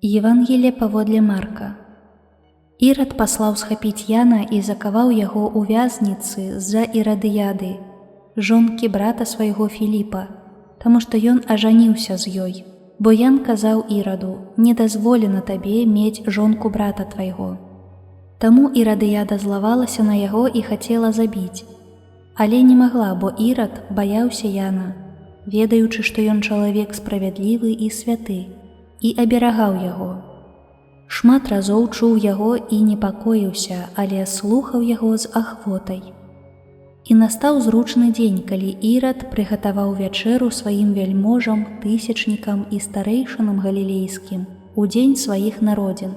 Евангелие паводле Марка. Ірад паслаў схапіць Яна і закаваў яго ў вязніцы з-за Ірадыяды, жонкі брата свайго Філіпа, таму што ён ажаніўся з ёй. Бо Ян казаў Іраду: «Не дазволена табе мець жонку брата твайго». Таму Ірадыяда злавалася на яго і хацела забіць. Але не магла, бо Ірад баяўся Яна, ведаючы, што ён чалавек справядлівы і святы, і аберагаў яго. Шмат разоў чуў яго і непакоіўся, але слухаў яго з ахвотай. І настаў зручны дзень, калі Ірад прыгатаваў вячэру сваім вяльможам, тысячнікам і старэйшынам галілейскім у дзень сваіх народзін.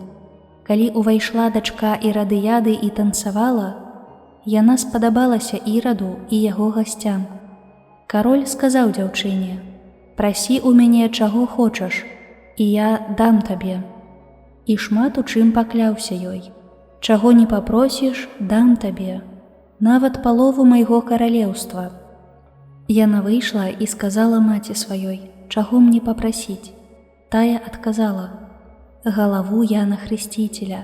Калі ўвайшла дачка Ірадыяды і танцавала, яна спадабалася Іраду і яго гасцям. Кароль сказаў дзяўчыне: «Прасі ў мяне чаго хочаш, і я дам табе». І шмат у чым пакляўся ёй: «Чаго не папросіш, дам табе, нават палову майго каралеўства». Яна выйшла і сказала маці сваёй: «Чаго мне папрасіць?» Тая адказала: «Галаву Яна Хрысціцеля».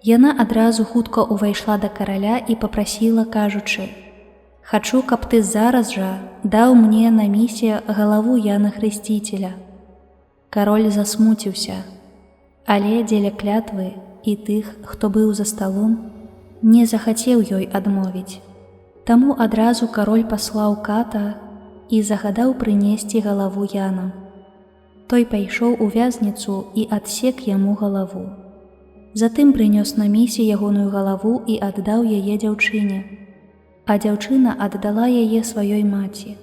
Яна адразу хутка ўвайшла да караля і папрасіла, кажучы: «Хачу, каб ты зараз жа даў мне на місе галаву Яна Хрысціцеля». Кароль засмуціўся, але дзеля клятвы і тых, хто быў за сталом, не захацеў ёй адмовіць. Таму адразу кароль паслаў ката і загадаў прынесці галаву Яна. Той пайшоў у вязніцу і адсек яму галаву. Затым прынёс на місе ягоную галаву і аддаў яе дзяўчыне, а дзяўчына аддала яе сваёй маці.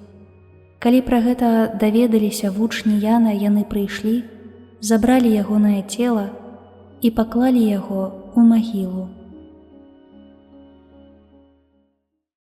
Калі пра гэта даведаліся вучні Яна, яны прыйшлі, забралі ягонае цела і паклалі яго ў магілу.